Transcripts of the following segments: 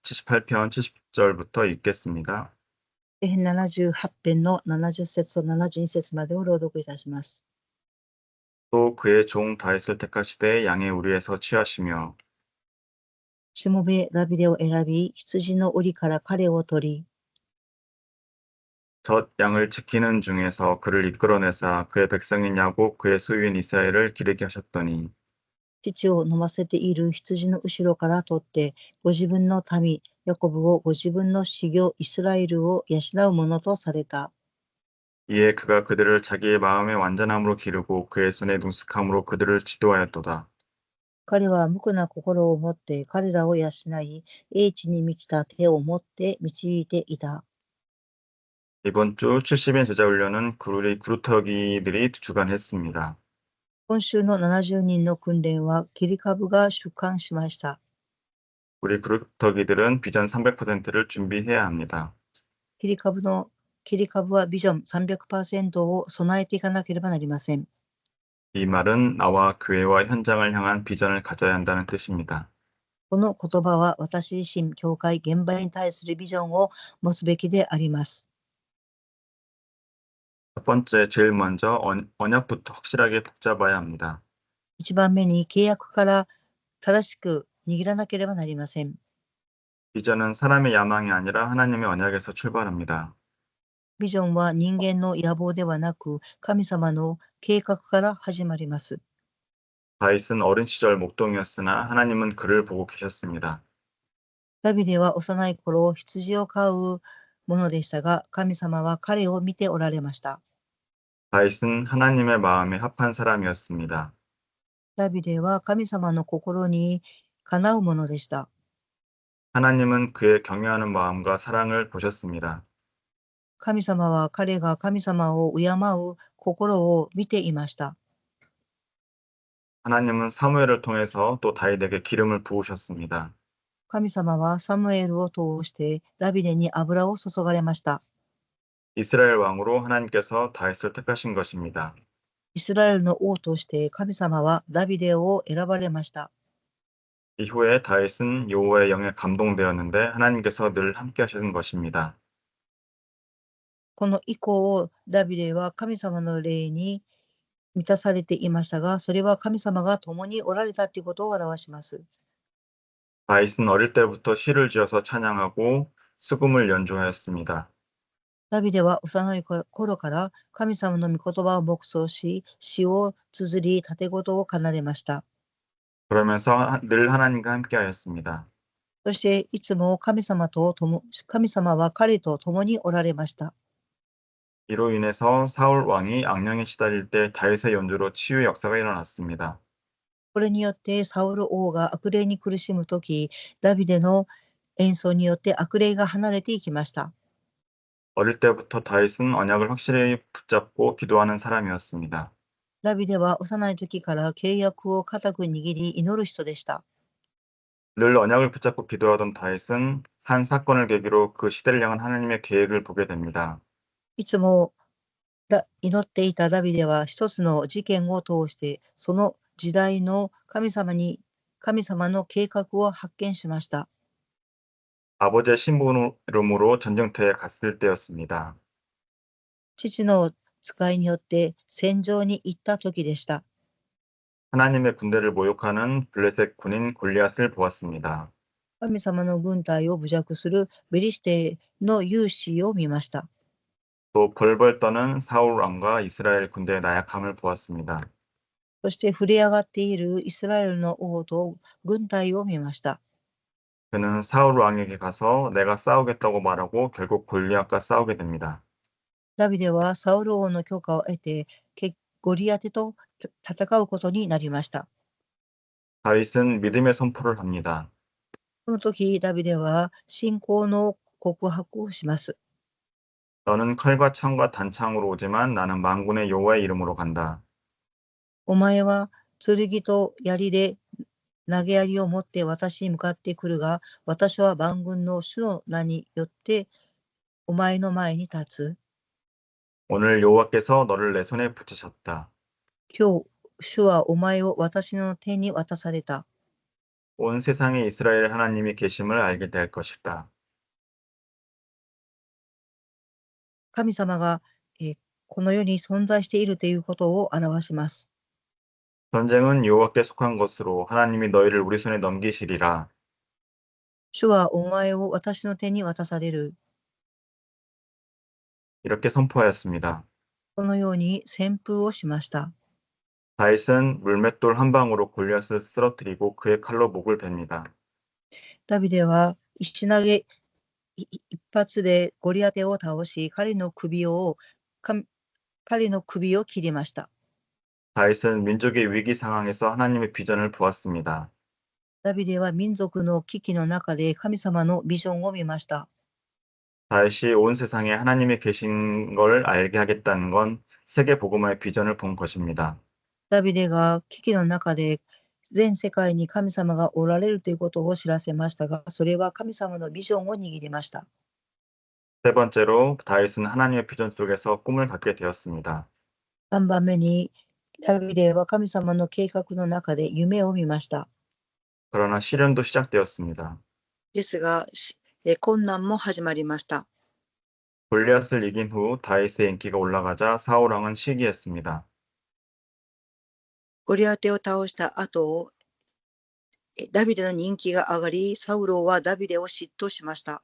78편 70절부터 읽겠습니다. 78編の70節と72節までを朗読いたします。 또 그의 종 다윗을 택하시되 양의 우리에서 취하시며 しもべダビデを選び、羊の檻から彼を取り、 젖 양을 지키는 중에서 그를 이끌어내사 그의 백성인 야곱 그의 소유인 이스라엘을 기르게 하셨더니 乳を飲ませている羊の後ろから取って、ご自分の民、ヤコブをご自分の修行イスラエルを養うものとされた。 이에 그가 그들을 자기의 마음의 완전함으로 기르고 그의 손의 능숙함으로 그들을 지도하였도다. 彼は無垢な心を持って彼らを養い、英知に満ちた手を持って導いていた。 이번 주 70인 제자훈련은 우리 그루터기들이 주관했습니다. 今週の70人の訓練は切り株が主管しました。 우리 그루터기들은 비전 300%를 준비해야 합니다. 切り株はビジョン300%を備えていかなければなりません。 이 말은 나와 교회와 현장을 향한 비전을 가져야 한다는 뜻입니다. この言葉は私自身、教会、現場に対するビジョンを持つべきであります。 첫 번째, 제일 먼저 언약부터 확실하게 붙잡아야 합니다. 一番目に契約から正しく握らなければなりません。 비전은 사람의 야망이 아니라 하나님의 언약에서 출발합니다. ビジョンは人間の野望ではなく、神様の計画から始まります。 다윗은 어린 시절 목동이었으나 하나님은 그를 보고 계셨습니다. ダビデは幼い頃、羊を飼うものでしたが、神様は彼を見ておられました。 다윗은 하나님의 마음에 합한 사람이었습니다. ダビデは神様の心にかなうものでした。 하나님은 그의 경외하는 마음과 사랑을 보셨습니다. 神様は彼が神様を敬う心を見ていました。 하나님은 사무엘을 통해서 또 다윗에게 기름을 부으셨습니다. 神様はサムエルを通してダビデに油を注がれました。 이스라엘 왕으로 하나님께서 다윗을 택하신 것입니다. イスラエルの王として神様はダビデを選ばれました。 이후에 다윗은 여호와의 영에 감동되었는데 하나님께서 늘 함께 하시는 것입니다. この以降、ダビデは神様の霊に満たされていましたが、それは神様が共におられたということを表します。 다윗은 어릴 때부터 시를 지어서 찬양하고 수금을 연주하였습니다. ダビデは幼い頃から神様の御言葉を黙想し、詩を綴り、盾事を奏でました。 그러면서 늘 하나님과 함께 하였습니다. そしていつも神様は彼と共におられました。 이로 인해서 사울 왕이 악령에 시달릴 때 다윗의 연주로 치유의 역사가 일어났습니다. これによってサウル王が悪霊に苦しむとき、ダビデの演奏によって悪霊が離れていきました。 어릴 때부터 다윗은 언약을 확실히 붙잡고 기도하는 사람이었습니다. ダビデは幼い時から契約を固く握り祈る人でした。 늘 언약을 붙잡고 기도하던 다윗은 한 사건을 계기로 그 시대를 향한 하나님의 계획을 보게 됩니다. いつも祈っていたダビデは一つの事件を通してその時代の神様の計画を発見しました。 아버지의 심부름으로 전쟁터에 갔을 때였습니다. 父の使いによって戦場に行った時でした。 하나님의 군대를 모욕하는 블레셋 군인 골리앗을 보았습니다. 神様の軍隊を侮辱するベリシテの勇士を見ました。 또 벌벌 떠는 사울 왕과 이스라엘 군대의 나약함을 보았습니다. そして触れ上がっているイスラエルの王と軍隊を見ました。 그는 사울 왕에게 가서 내가 싸우겠다고 말하고 결국 골리앗과 싸우게 됩니다. ダビデはサウル王の許可を得てゴリアテと戦うことになりました。 다윗은 믿음의 선포를 합니다. その時ダビデは信仰の告白をします。 너는 칼과 창과 단창으로 오지만 나는 만군의 여호와의 이름으로 간다. お前は剣と槍で投げ槍を持って私に向かってくるが、私は万軍の主の名によってお前の前に立つ。 오늘 여호와께서 너를 내 손에 붙이셨다. 今日、主はお前を私の手に渡された。온 세상에 이스라엘 하나님이 계심을 알게 될 것이다. 神様が、この世に存在しているということを表します。 전쟁은 여호와께 속한 것으로 하나님이 너희를 우리 손에 넘기시리라. 主はお前を私の手に渡される。 이렇게 선포하였습니다. このように旋風をしました。 다윗은 물맷돌 한 방으로 골리앗을 쓰러뜨리고 그의 칼로 목을 뱁니다. ダビデは石投げ一発でゴリアテを倒し、彼の首を切りました。 다윗은 민족의 위기 상황에서 하나님의 비전을 보았습니다. ダビデは民族の危機の中で神様のビジョンを見ました。 다윗이 온 세상에 하나님이 계신 걸 알게 하겠다는 건 세계 복음화의 비전을 본 것입니다. ダビデが危機の中で全世界に神様がおられるということを知らせましたが、それは神様のビジョンを握りました。 세 번째로 다윗은 하나님의 비전 속에서 꿈을 갖게 되었습니다. 3番目に、ダビデは神様の計画の中で夢を見ました。 그러나 시련도 시작되었습니다. ですが、困難も始まりました。 골리앗을 이긴 후 다윗의 인기가 올라가자 사울 왕은 시기했습니다. ゴリアテを倒した後、ダビデの人気が上がり、サウローはダビデを嫉妬しました。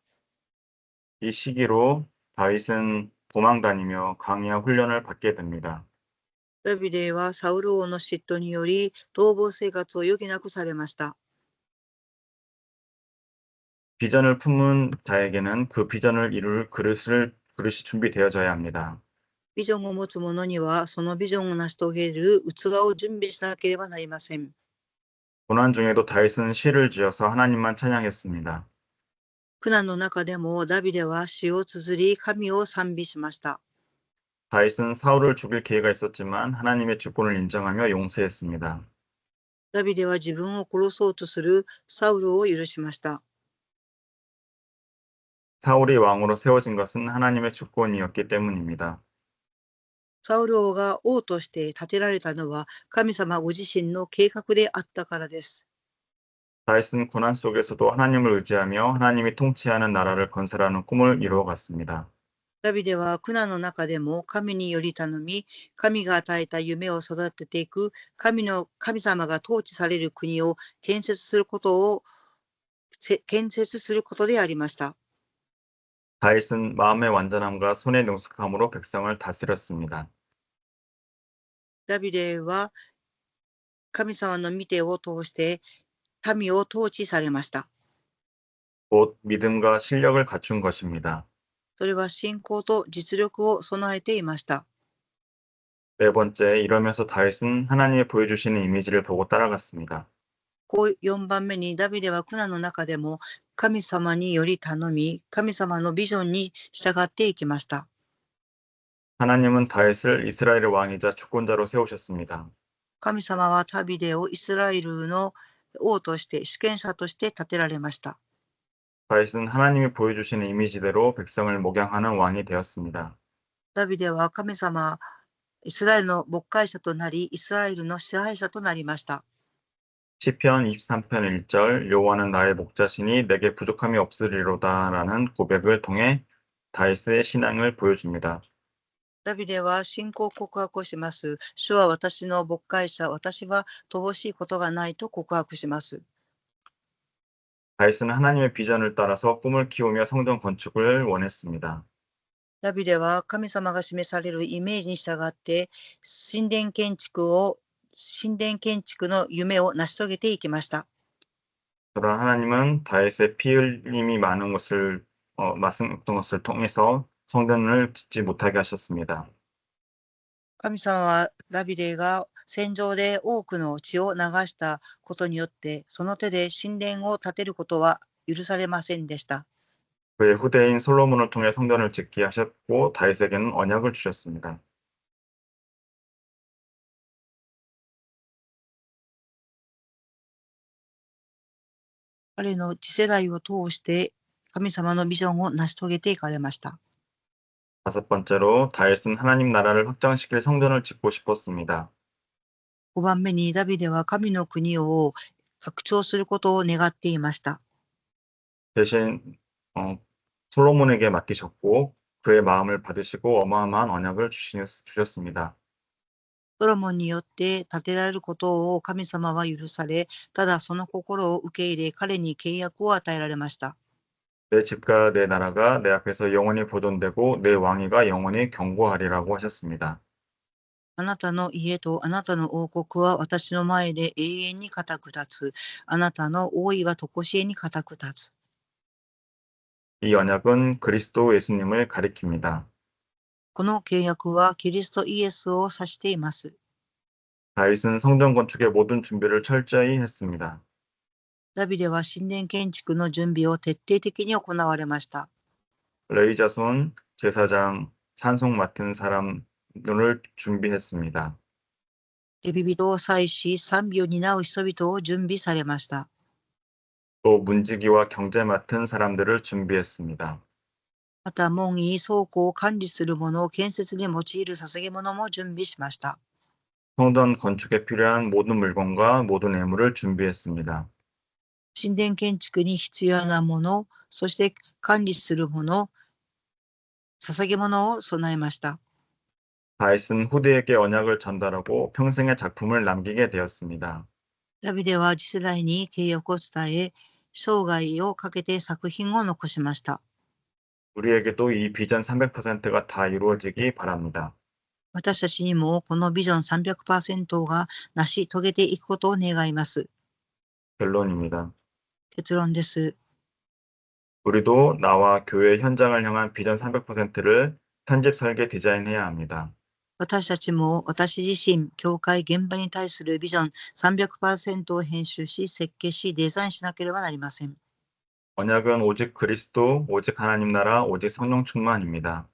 이 시기로 다윗은 도망다니며 강의와 훈련을 받게 됩니다. ダビデはサウル王の嫉妬により逃亡生活を余儀なくされました。 비전을 품은 자에게는 그 비전을 이룰 그릇이 준비되어져야 합니다. ビジョンを持つ者にはそのビジョンを成し遂げる器を準備しなければなりません。 고난 중에도 다윗은 시를 지어서 하나님만 찬양했습니다. 苦難の中でもダビデは詩を綴り神を賛美しました。 다윗은 사울을 죽일 기회가 있었지만 하나님의 주권을 인정하며 용서했습니다. ダビデは自分を殺そうとするサウルを許しました。 사울이 왕으로 세워진 것은 하나님의 주권이었기 때문입니다. サウル王が王として立てられたのは神様ご自身の計画であったからです。 다윗은 고난 속에서도 하나님을 의지하며 하나님이 통치하는 나라를 건설하는 꿈을 이루어갔습니다. ダビデは苦難の中でも神により頼み、神が与えた夢を育てていく神様が統治される国を建設することでありました。 다윗은 마음의 완전함과 손의 능숙함으로 백성을 다스렸습니다. ダビデは神様の御手を通して民を統治されました。 곧 믿음과 실력을 갖춘 것입니다. それは信仰と実力を備えていました。 네 번째, 이러면서 다윗은 하나님이 보여주시는 이미지를 보고 따라갔습니다. 4番目にダビデは苦難の中でも神様により頼み、神様のビジョンに従っていきました。 하나님은 다윗을 이스라엘의 왕이자 주권자로 세우셨습니다. 神様はダビデをイスラエルの王として主権者として立てられました。 다윗은 하나님이 보여주시는 이미지대로 백성을 목양하는 왕이 되었습니다. ダビデは神様、イスラエルの牧会者となり、イスラエルの支配者となりました。 시편 23편 1절 여호와는 나의 목자시니 내게 부족함이 없으리로다라는 고백을 통해 다윗의 신앙을 보여줍니다. ダビデは信仰告白をします。主は私の牧会者、私は乏しいことがないと告白します。 다윗은 하나님의 비전을 따라서 꿈을 키우며 성전 건축을 원했습니다. ダビデは神様が示されるイメージに従って神殿建築の夢を成し遂げていきました。 그러나 하나님은 다윗의 피 흘림이 많은 것을 통해서 성전을 짓지 못하게 하셨습니다. 神様はダビデが戦場で多くの血を流したことによってその手で神殿を建てることは許されませんでした。 그의 후대인 솔로몬을 통해 성전을 짓게 하셨고 다윗에게는 언약을 주셨습니다. 彼の次世代を通して神様のビジョンを成し遂げていかれました。 다섯 번째로 다윗은 하나님 나라를 확장시킬 성전을 짓고 싶었습니다. 5番目にダビデは神の国を拡張することを願っていました。 대신 솔로몬에게 맡기셨고 그의 마음을 받으시고 어마어마한 언약을 주셨습니다. ソロモンによって建てられることを神様は許され、ただその心を受け入れ、彼に契約を与えられました。 내 집과 내 나라가 내 앞에서 영원히 보존되고 내 왕위가 영원히 경고하리라고 하셨습니다. あなたの家とあなたの王国は私の前で永遠に固く立つ。あなたの王位は常しえに固く立つ。 이 언약은 그리스도 예수님을 가리킵니다. この契約はキリストイエスを指しています。 다윗은 성전 건축의 모든 준비를 철저히 했습니다. ダビデは神殿建築の準備を徹底的に行われました。 레위 자손, 제사장, 찬송 맡은 사람들을 준비했습니다. レビ人を祭し、賛美を担う人々を準備されました。 또 문지기와 경제 맡은 사람들을 준비했습니다. また、門位、倉庫を管理する者を建設に用いる捧げ物も準備しました。 성전 건축에 필요한 모든 물건과 모든 예물을 준비했습니다. 神殿建築に必要なもの、そして管理するもの、捧げ物を備えました。 다윗은 후대에게 언약을 전달하고 평생의 작품을 남기게 되었습니다. ダビデは次世代に契約を伝え、生涯をかけて作品を残しました。 우리에게도 이 비전 300%가 다 이루어지기 바랍니다. 私たちにもこのビジョン 300% が成し遂げていくことを願います。 결론입니다. 結論です。 우리도 나와 교회 현장을 향한 비전 300%를 편집, 설계, 디자인해야 합니다. 私たちも私自身、教会現場に対するビジョン 300% を編集し、設計し、デザインしなければなりません。 언약은 오직 그리스도, 오직 하나님 나라, 오직 성령 충만입니다.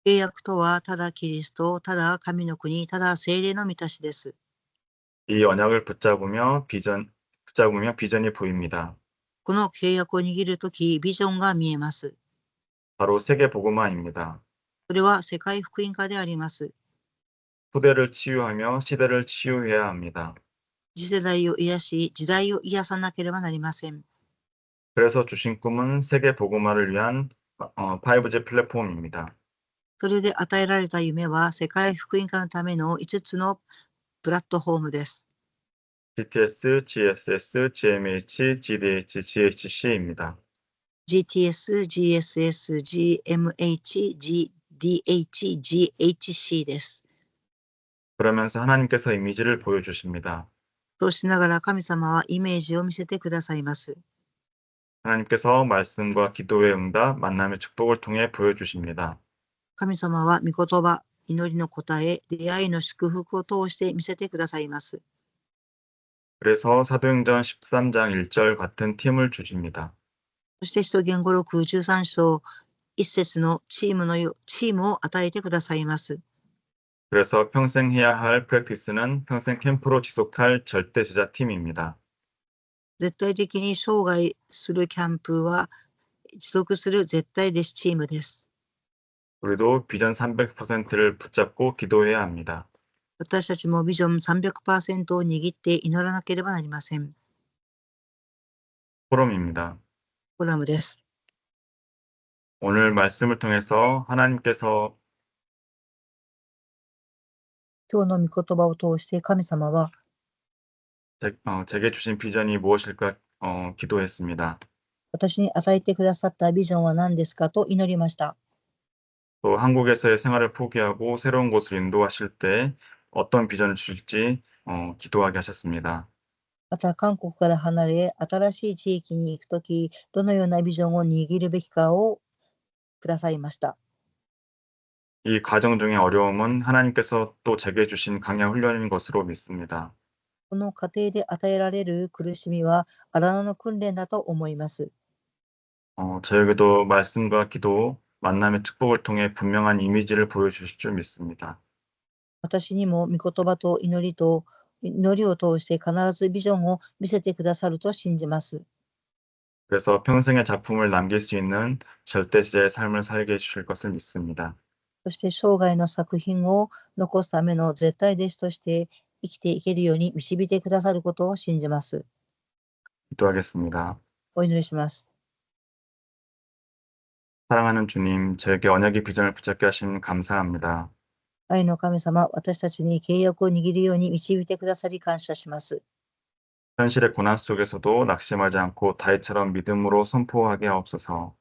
契約とは、ただキリスト、ただ神の国、ただ聖霊の満たしです。 이 언약을 붙잡으며 비전이 보입니다. この契約を握るとき、ビジョンが見えます。 바로 세계 복음화입니다. それは世界福音化であります。 후대를 치유하며 시대를 치유해야 합니다. 次世代を癒し、時代を癒さなければなりません。 그래서 주신 꿈은 세계 복음화를 위한 5G 플랫폼입니다. それで与えられた夢は、世界福音化のための5つのプラットフォームです。 GTS, GSS, GMH, GDH, GHC입니다. GTS、GSS、GMH、GDH、GHC です。 그러면서 하나님께서 이미지를 보여주십니다. そうしながら神様はイメージを見せてくださいます。 하나님께서 말씀과 기도의 응답, 만남의 축복을 통해 보여주십니다. 神様は御言葉、祈りの答え、出会いの祝福を通して見せてくださいます。 그래서 사도행전 13장 1절 같은 팀을 주십니다. そして使徒言語録13章1節のチームを与えてくださいます。 그래서 평생 해야 할 프랙티스는 평생 캠프로 지속할 절대 제자 팀입니다. 絶対的に生涯するキャンプは持続する絶対弟子チームです。 우리도 비전 300%를 붙잡고 기도해야 합니다. 私たちもビジョン 300% を握って祈らなければなりません。 포럼입니다. コラムです。 오늘 말씀을 통해서 하나님께서 今日の御言葉を通して神様は 제게 주신 비전이 무엇일까 기도했습니다. 私に与えてくださったビジョンは何ですかと祈りました。 또 한국에서의 생활을 포기하고 새로운 곳을 인도하실 때 어떤 비전을 주실지 기도하게 하셨습니다. また韓国から離れ新しい地域に行くときどのようなビジョンを握るべきかをくださいました。 이 과정 중의 어려움은 하나님께서 또 제게 주신 강약 훈련인 것으로 믿습니다. この過程で与えられる苦しみは荒野の訓練だと思います。 저에게도 말씀과 기도, 만남의 축복을 통해 분명한 이미지를 보여주실 줄 믿습니다. 私にも御言葉と祈りを通して必ずビジョンを見せてくださると信じます。 그래서 평생의 작품을 남길 수 있는 절대제자의 삶을 살게 해주실 것을 믿습니다. そして生涯の作品を残すための絶対弟子として生きていけるように導いてくださることを信じます。 기도하겠습니다. お祈りします。 사랑하는 주님, 저에게 언약의 비전을 붙잡게 하심 감사합니다. 愛の神様、私たちに契約を握るように導いてくださり感謝します。 현실의 고난 속에서도 낙심하지 않고 다윗처럼 믿음으로 선포하게 하옵소서.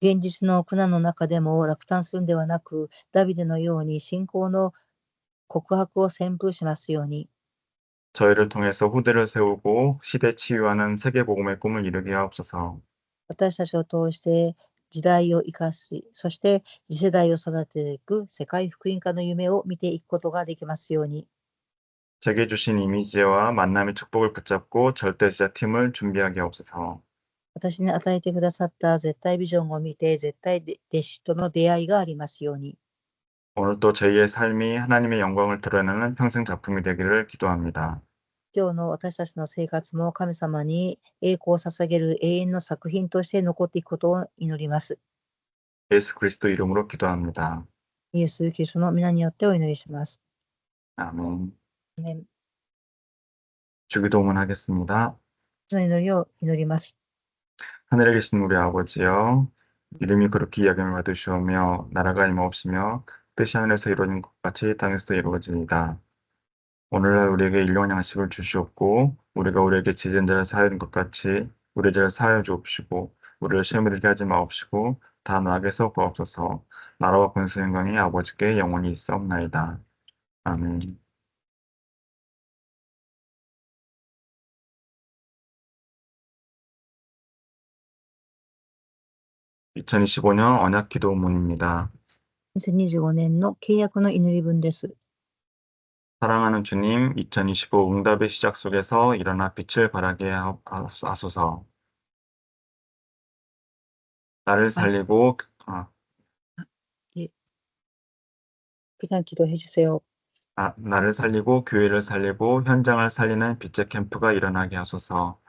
現実の苦難の中でも落胆するのではなく、ダビデのように信仰の告白を旋風しますように、 저희를 통해서 후대를 세우고 시대 치유하는 세계복음의 꿈을 이루게 하옵소서. 私たちを通して時代を生かし、そして次世代を育てていく世界福音化の夢を見ていくことができますように、 제게 주신 이미지와 만남의 축복을 붙잡고 절대제자 팀을 준비하게 하옵소서. 私に与えてくださった絶対ビジョンを見て、絶対弟子との出会いがありますように、 오늘도 저희의 삶이 하나님의 영광을 드러내는 평생 작품이 되기를 기도합니다. 今日の私たちの生活も神様に栄光を捧げる永遠の作品として残っていくことを祈ります。 예수 그리스도 이름으로 기도합니다. イエス・キリストの皆によってお祈りします。 아멘. アメン。 주기도문 하겠습니다. 主の祈りを祈ります。 하늘에 계신 우리 아버지여, 이름이 그렇게 여김을 받으시오며 나라가 임하옵시며 뜻이 하늘에서 이루어진 것 같이 땅에서도 이루어지이다. 오늘날 우리에게 일용할 양식을 주시옵고 우리가 우리에게 지은 자를 사하는 것 같이 우리 죄를 사하여 주옵시고 우리를 시험에 들게 하지 마옵시고 다만 악에서 구하옵소서. 나라와 권세 영광이 아버지께 영원히 있사옵나이다. 아멘. (2025년) 언약 기도문입니다. 2025年の契約の祈り文です。 사랑하는 주님, 2025 응답의 시작 속에서 일어나 빛을 발하게 하소서. 나를 살리고 예. 그냥 기도해 주세요. 나를 살리고 교회를 살리고 현장을 살리는 빛의 캠프가 일어나게 하소서.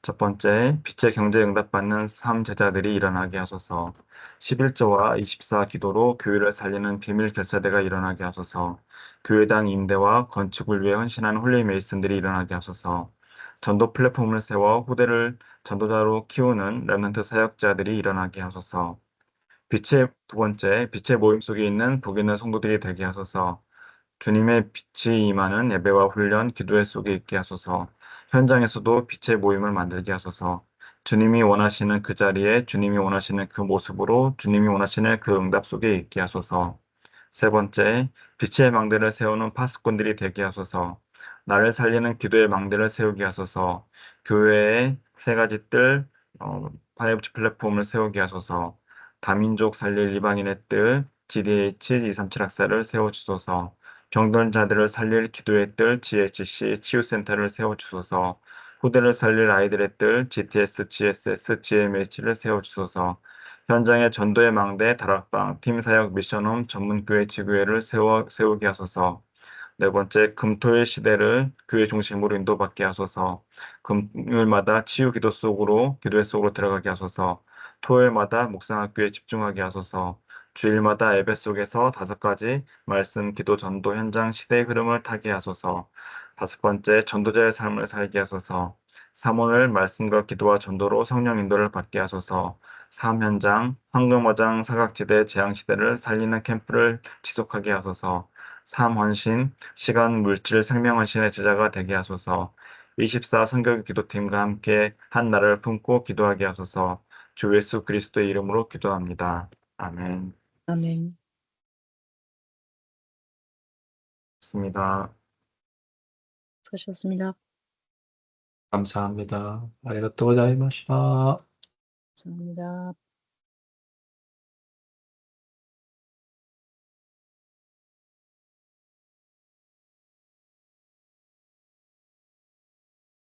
첫 번째, 빛의 경제 응답받는 삶 제자들이 일어나게 하소서. 11조와 24 기도로 교회를 살리는 비밀 결사대가 일어나게 하소서. 교회당 임대와 건축을 위해 헌신하는 홀리 메이슨들이 일어나게 하소서. 전도 플랫폼을 세워 후대를 전도자로 키우는 렘넌트 사역자들이 일어나게 하소서. 두 번째, 빛의 모임 속에 있는 복 있는 성도들이 되게 하소서. 주님의 빛이 임하는 예배와 훈련, 기도회 속에 있게 하소서. 현장에서도 빛의 모임을 만들게 하소서. 주님이 원하시는 그 자리에 주님이 원하시는 그 모습으로 주님이 원하시는 그 응답 속에 있게 하소서. 세 번째, 빛의 망대를 세우는 파수꾼들이 되게 하소서. 나를 살리는 기도의 망대를 세우게 하소서. 교회의 세 가지 뜰, 5G 플랫폼을 세우게 하소서. 다민족 살릴 이방인의 뜰, GDH 237 학사를 세워주소서. 병든 자들을 살릴 기도의 뜰, GHC 치유센터를 세워주소서. 후대를 살릴 아이들의 뜰, GTS, GSS, GMH를 세워주소서. 현장에 전도의 망대, 다락방, 팀사역, 미션홈, 전문교회, 지교회를 세우게 하소서. 네 번째, 금토일 시대를 교회 중심으로 인도받게 하소서. 금요일마다 치유 기도 속으로, 기도회 속으로 들어가게 하소서. 토요일마다 묵상학교에 집중하게 하소서. 주일마다 예배 속에서 5가지 말씀, 기도, 전도, 현장, 시대의 흐름을 타게 하소서. 5번째, 전도자의 삶을 살게 하소서. 3월을 말씀과 기도와 전도로 성령 인도를 받게 하소서. 3현장, 황금어장, 사각지대, 재앙시대를 살리는 캠프를 지속하게 하소서. 3헌신, 시간, 물질, 생명헌신의 제자가 되게 하소서. 24 성교 기도팀과 함께 한 나라를 품고 기도하게 하소서. 주 예수 그리스도의 이름으로 기도합니다. 아멘. アメン。 좋습니다. 수고하셨습니다. 감사합니다. 아리가또 고자이마시타. 감사합니다.